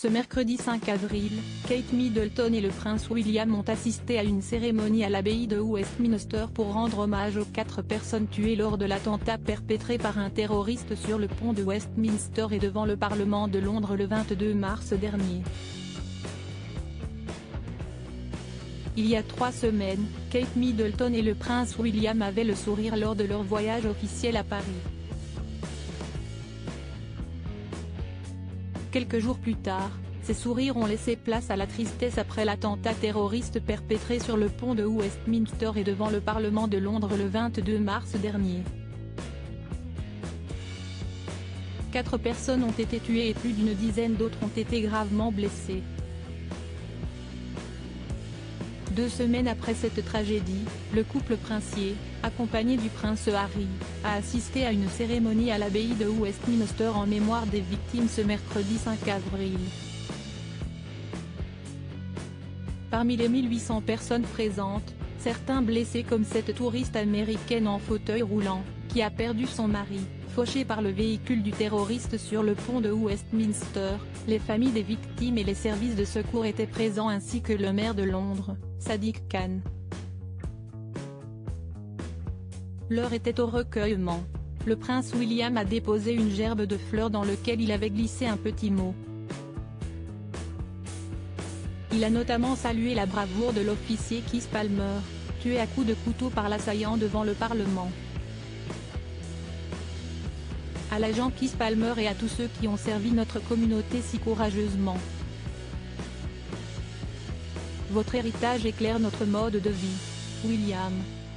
Ce mercredi 5 avril, Kate Middleton et le prince William ont assisté à une cérémonie à l'abbaye de Westminster pour rendre hommage aux 4 personnes tuées lors de l'attentat perpétré par un terroriste sur le pont de Westminster et devant le Parlement de Londres le 22 mars dernier. Il y a 3 semaines, Kate Middleton et le prince William avaient le sourire lors de leur voyage officiel à Paris. Quelques jours plus tard, ces sourires ont laissé place à la tristesse après l'attentat terroriste perpétré sur le pont de Westminster et devant le Parlement de Londres le 22 mars dernier. 4 personnes ont été tuées et plus d'une dizaine d'autres ont été gravement blessées. 2 semaines après cette tragédie, le couple princier, accompagné du prince Harry, a assisté à une cérémonie à l'abbaye de Westminster en mémoire des victimes ce mercredi 5 avril. Parmi les 1800 personnes présentes, certains blessés comme cette touriste américaine en fauteuil roulant, qui a perdu son mari, fauché par le véhicule du terroriste sur le pont de Westminster, les familles des victimes et les services de secours étaient présents ainsi que le maire de Londres, Sadiq Khan. L'heure était au recueillement. Le prince William a déposé une gerbe de fleurs dans lequel il avait glissé un petit mot. Il a notamment salué la bravoure de l'officier Keith Palmer, tué à coups de couteau par l'assaillant devant le Parlement. À l'agent Keith Palmer et à tous ceux qui ont servi notre communauté si courageusement. Votre héritage éclaire notre mode de vie, William.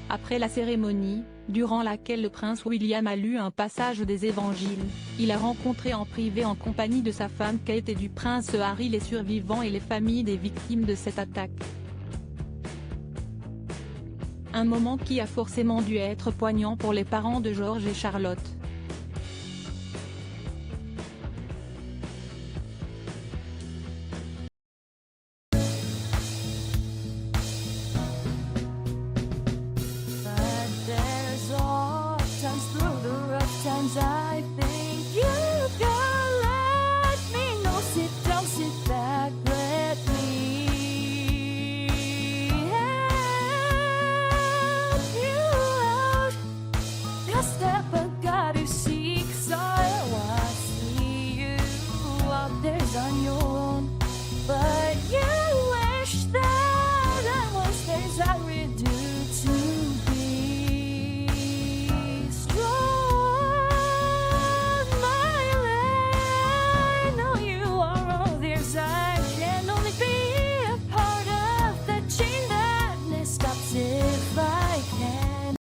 Après la cérémonie, durant laquelle le prince William a lu un passage des évangiles, il a rencontré en privé en compagnie de sa femme Kate et du prince Harry les survivants et les familles des victimes de cette attaque. Un moment qui a forcément dû être poignant pour les parents de George et Charlotte.